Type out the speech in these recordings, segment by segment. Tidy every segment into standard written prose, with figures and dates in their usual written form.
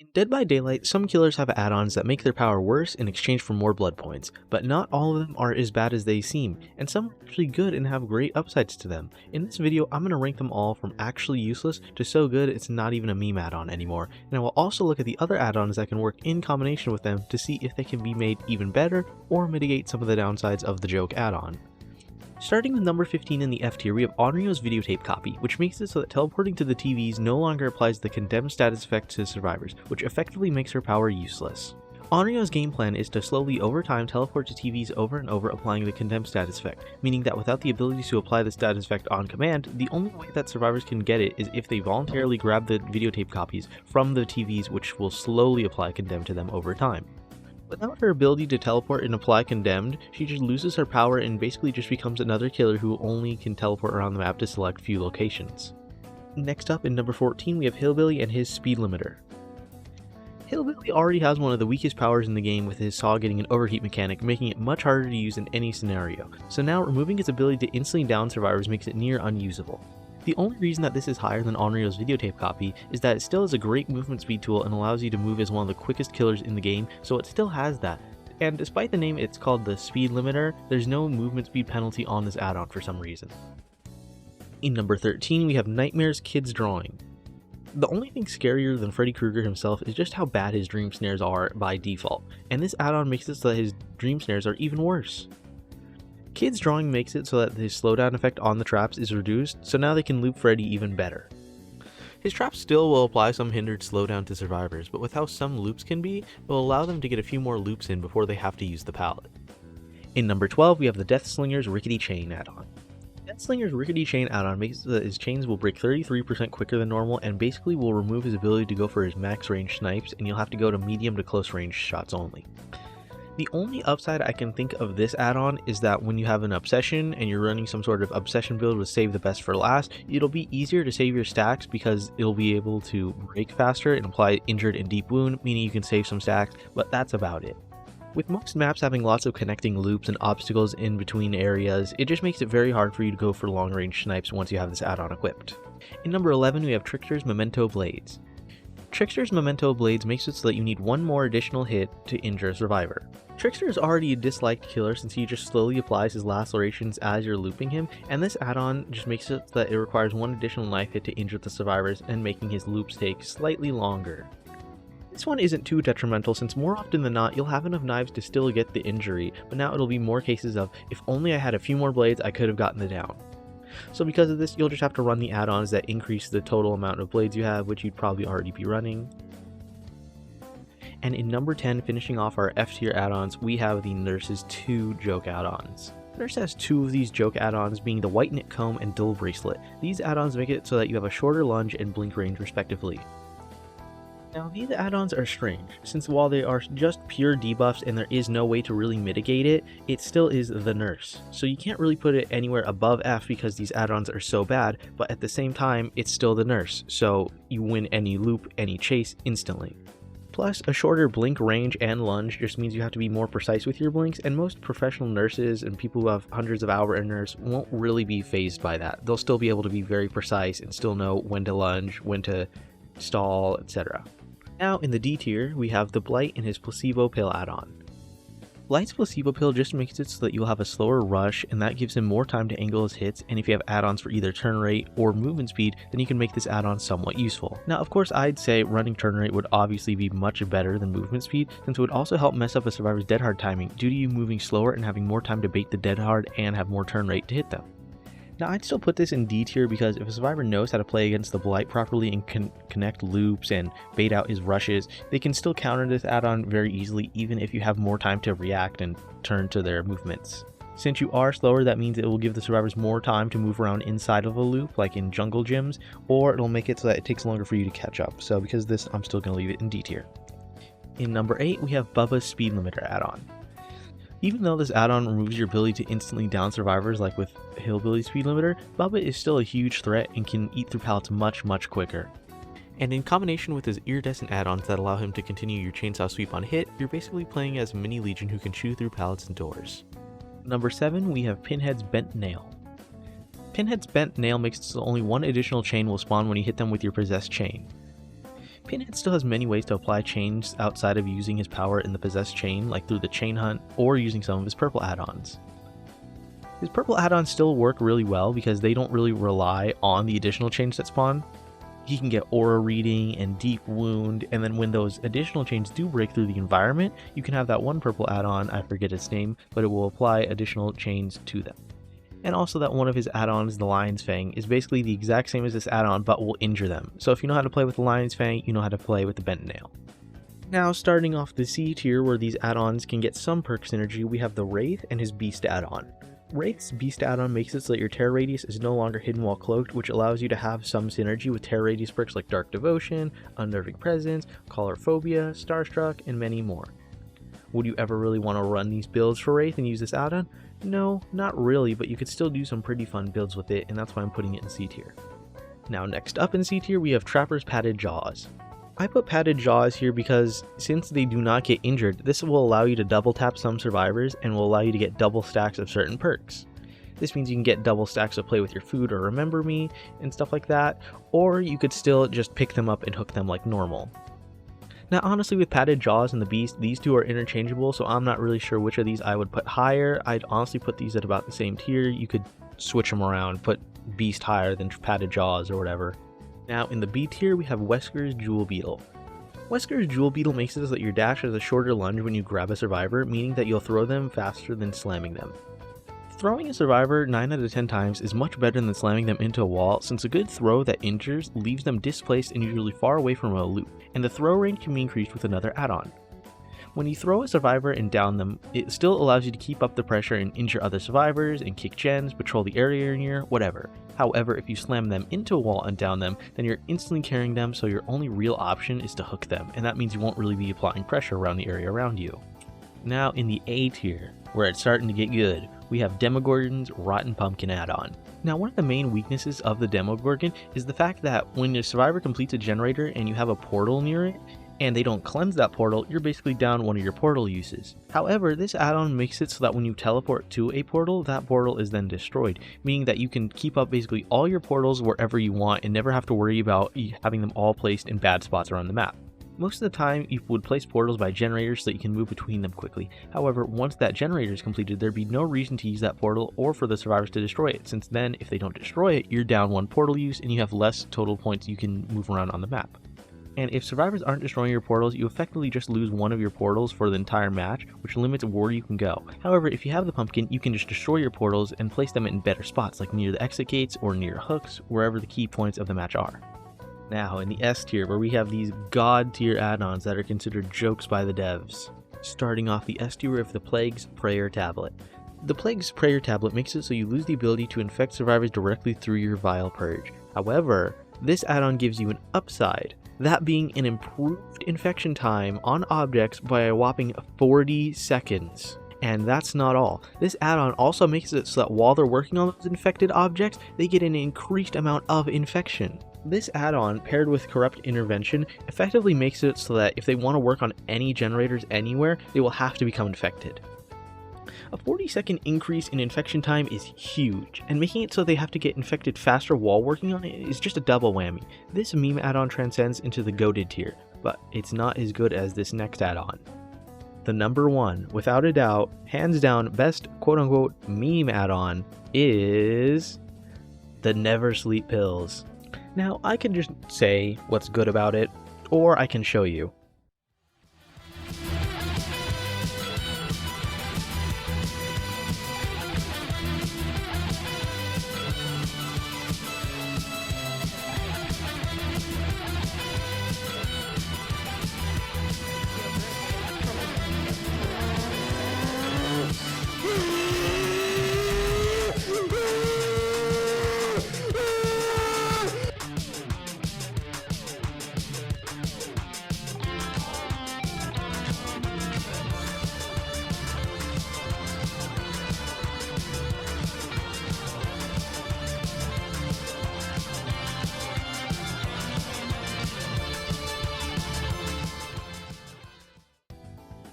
In Dead by Daylight, some killers have add-ons that make their power worse in exchange for more blood points, but not all of them are as bad as they seem, and some are actually good and have great upsides to them. In this video, I'm going to rank them all from actually useless to so good it's not even a meme add-on anymore, and I will also look at the other add-ons that can work in combination with them to see if they can be made even better or mitigate some of the downsides of the joke add-on. Starting with number 15 in the F tier, we have Onryo's Videotape copy, which makes it so that teleporting to the TVs no longer applies the condemned status effect to survivors, which effectively makes her power useless. Onryo's game plan is to slowly over time teleport to TVs over and over applying the condemned status effect, meaning that without the ability to apply the status effect on command, the only way that survivors can get it is if they voluntarily grab the videotape copies from the TVs, which will slowly apply condemned to them over time. Without her ability to teleport and apply condemned, she just loses her power and basically just becomes another killer who only can teleport around the map to select few locations. Next up in number 14 we have Hillbilly and his speed limiter. Hillbilly already has one of the weakest powers in the game with his saw getting an overheat mechanic, making it much harder to use in any scenario, so now removing its ability to instantly down survivors makes it near unusable. The only reason that this is higher than Onryo's videotape copy is that it still is a great movement speed tool and allows you to move as one of the quickest killers in the game, so it still has that. And despite the name it's called the speed limiter, there's no movement speed penalty on this add-on for some reason. In number 13 we have Nightmare's Kids Drawing. The only thing scarier than Freddy Krueger himself is just how bad his dream snares are by default, and this add-on makes it so that his dream snares are even worse. Kids Drawing makes it so that the slowdown effect on the traps is reduced, so now they can loop Freddy even better. His traps still will apply some hindered slowdown to survivors, but with how some loops can be, it will allow them to get a few more loops in before they have to use the pallet. In number 12 we have the Deathslinger's Rickety Chain add-on. Deathslinger's Rickety Chain add-on makes it so that his chains will break 33% quicker than normal and basically will remove his ability to go for his max range snipes, and you'll have to go to medium to close range shots only. The only upside I can think of this add-on is that when you have an obsession and you're running some sort of obsession build with save the best for last, it'll be easier to save your stacks because it'll be able to break faster and apply injured and deep wound, meaning you can save some stacks, but that's about it. With most maps having lots of connecting loops and obstacles in between areas, it just makes it very hard for you to go for long range snipes once you have this add-on equipped. In number 11 we have Trickster's Memento Blades. Trickster's Memento Blades makes it so that you need one more additional hit to injure a survivor. Trickster is already a disliked killer since he just slowly applies his lacerations as you're looping him, and this add-on just makes it so that it requires one additional knife hit to injure the survivors and making his loops take slightly longer. This one isn't too detrimental since more often than not you'll have enough knives to still get the injury, but now it'll be more cases of if only I had a few more blades I could have gotten the down. So because of this, you'll just have to run the add-ons that increase the total amount of blades you have, which you'd probably already be running. And in number 10, finishing off our F tier add-ons, we have the Nurse's 2 joke add-ons. Nurse has 2 of these joke add-ons, being the White Knit Comb and Dull Bracelet. These add-ons make it so that you have a shorter lunge and blink range respectively. Now these add-ons are strange, since while they are just pure debuffs and there is no way to really mitigate it, it still is the Nurse. So you can't really put it anywhere above F because these add-ons are so bad, but at the same time it's still the Nurse, so you win any loop, any chase instantly. Plus, a shorter blink range and lunge just means you have to be more precise with your blinks, and most professional nurses and people who have hundreds of hours in nurse won't really be phased by that. They'll still be able to be very precise and still know when to lunge, when to stall, etc. Now in the D tier, we have the Blight and his Placebo Pill add-on. Blight's Placebo Pill just makes it so that you'll have a slower rush, and that gives him more time to angle his hits, and if you have add-ons for either turn rate or movement speed, then you can make this add-on somewhat useful. Now of course I'd say running turn rate would obviously be much better than movement speed, since it would also help mess up a survivor's dead hard timing due to you moving slower and having more time to bait the dead hard and have more turn rate to hit them. Now I'd still put this in D tier because if a survivor knows how to play against the Blight properly and can connect loops and bait out his rushes, they can still counter this add-on very easily even if you have more time to react and turn to their movements. Since you are slower, that means it will give the survivors more time to move around inside of a loop like in jungle gyms, or it'll make it so that it takes longer for you to catch up. So because of this, I'm still going to leave it in D tier. In number 8 we have Bubba's Speed Limiter add-on. Even though this add-on removes your ability to instantly down survivors like with Hillbilly Speed Limiter, Bubba is still a huge threat and can eat through pallets much quicker. And in combination with his iridescent add-ons that allow him to continue your chainsaw sweep on hit, you're basically playing as a mini legion who can chew through pallets and doors. Number 7 we have Pinhead's Bent Nail. Pinhead's Bent Nail makes it so only one additional chain will spawn when you hit them with your possessed chain. Pinhead still has many ways to apply chains outside of using his power in the possessed chain, like through the chain hunt or using some of his purple add-ons. His purple add-ons still work really well because they don't really rely on the additional chains that spawn. He can get aura reading and deep wound, and then when those additional chains do break through the environment, you can have that one purple add-on, I forget its name, but it will apply additional chains to them. And also that one of his add-ons, the Lion's Fang, is basically the exact same as this add-on, but will injure them. So if you know how to play with the Lion's Fang, you know how to play with the Bent Nail. Now, starting off the C tier where these add-ons can get some perk synergy, we have the Wraith and his Beast add-on. Wraith's Beast add-on makes it so that your terror radius is no longer hidden while cloaked, which allows you to have some synergy with terror radius perks like Dark Devotion, Unnerving Presence, Color Phobia, Starstruck, and many more. Would you ever really want to run these builds for Wraith and use this add-on? No, not really, but you could still do some pretty fun builds with it, and that's why I'm putting it in C tier. Now next up in C tier we have Trapper's Padded Jaws. I put Padded Jaws here because since they do not get injured, this will allow you to double tap some survivors and will allow you to get double stacks of certain perks. This means you can get double stacks of Play With Your Food or Remember Me and stuff like that, or you could still just pick them up and hook them like normal. Now honestly, with Padded Jaws and the Beast, these two are interchangeable, so I'm not really sure which of these I would put higher. I'd honestly put these at about the same tier. You could switch them around, put Beast higher than Padded Jaws or whatever. Now in the B tier we have Wesker's Jewel Beetle. Wesker's Jewel Beetle makes it so that your dash has a shorter lunge when you grab a survivor, meaning that you'll throw them faster than slamming them. Throwing a survivor 9 out of 10 times is much better than slamming them into a wall, since a good throw that injures leaves them displaced and usually far away from a loop, and the throw range can be increased with another add-on. When you throw a survivor and down them, it still allows you to keep up the pressure and injure other survivors and kick gens, patrol the area you're near, whatever. However, if you slam them into a wall and down them, then you're instantly carrying them, so your only real option is to hook them, and that means you won't really be applying pressure around the area around you. Now in the A tier, where it's starting to get good, we have Demogorgon's Rotten Pumpkin add-on. Now one of the main weaknesses of the Demogorgon is the fact that when your survivor completes a generator and you have a portal near it, and they don't cleanse that portal, you're basically down one of your portal uses. However, this add-on makes it so that when you teleport to a portal, that portal is then destroyed, meaning that you can keep up basically all your portals wherever you want and never have to worry about having them all placed in bad spots around the map. Most of the time, you would place portals by generators so that you can move between them quickly. However, once that generator is completed, there'd be no reason to use that portal or for the survivors to destroy it, since then, if they don't destroy it, you're down one portal use and you have less total points you can move around on the map. And if survivors aren't destroying your portals, you effectively just lose one of your portals for the entire match, which limits where you can go. However, if you have the pumpkin, you can just destroy your portals and place them in better spots, like near the exit gates or near hooks, wherever the key points of the match are. Now, in the S tier, where we have these god tier add-ons that are considered jokes by the devs. Starting off the S tier with the Plague's Prayer Tablet. The Plague's Prayer Tablet makes it so you lose the ability to infect survivors directly through your Vile Purge. However, this add-on gives you an upside, that being an improved infection time on objects by a whopping 40 seconds. And that's not all. This add-on also makes it so that while they're working on those infected objects, they get an increased amount of infection. This add-on, paired with Corrupt Intervention, effectively makes it so that if they want to work on any generators anywhere, they will have to become infected. A 40-second increase in infection time is huge, and making it so they have to get infected faster while working on it is just a double whammy. This meme add-on transcends into the goated tier, but it's not as good as this next add-on. The number one, without a doubt, hands down best quote-unquote meme add-on is the Never Sleep Pills. Now, I can just say what's good about it, or I can show you.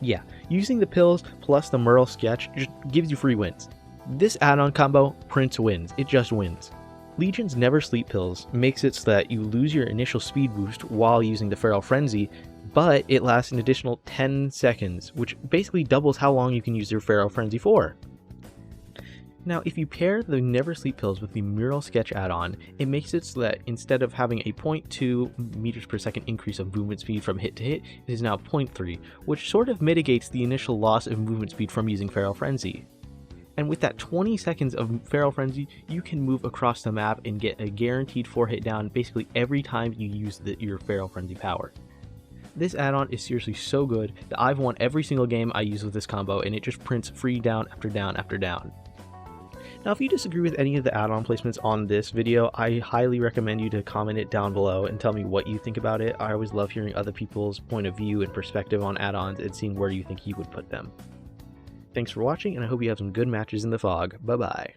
Yeah, using the pills plus the Merle sketch just gives you free wins. This add-on combo, Prince wins. It just wins. Legion's Never Sleep pills makes it so that you lose your initial speed boost while using the Feral Frenzy, but it lasts an additional 10 seconds, which basically doubles how long you can use your Feral Frenzy for. Now, if you pair the Never Sleep pills with the Mural Sketch add-on, it makes it so that instead of having a 0.2 meters per second increase of movement speed from hit to hit, it is now 0.3, which sort of mitigates the initial loss of movement speed from using Feral Frenzy. And with that 20 seconds of Feral Frenzy, you can move across the map and get a guaranteed 4-hit down basically every time you use your Feral Frenzy power. This add-on is seriously so good that I've won every single game I use with this combo, and it just prints free down after down after down. Now, if you disagree with any of the add-on placements on this video, I highly recommend you to comment it down below and tell me what you think about it. I always love hearing other people's point of view and perspective on add-ons and seeing where you think you would put them. Thanks for watching, and I hope you have some good matches in the fog. Bye-bye.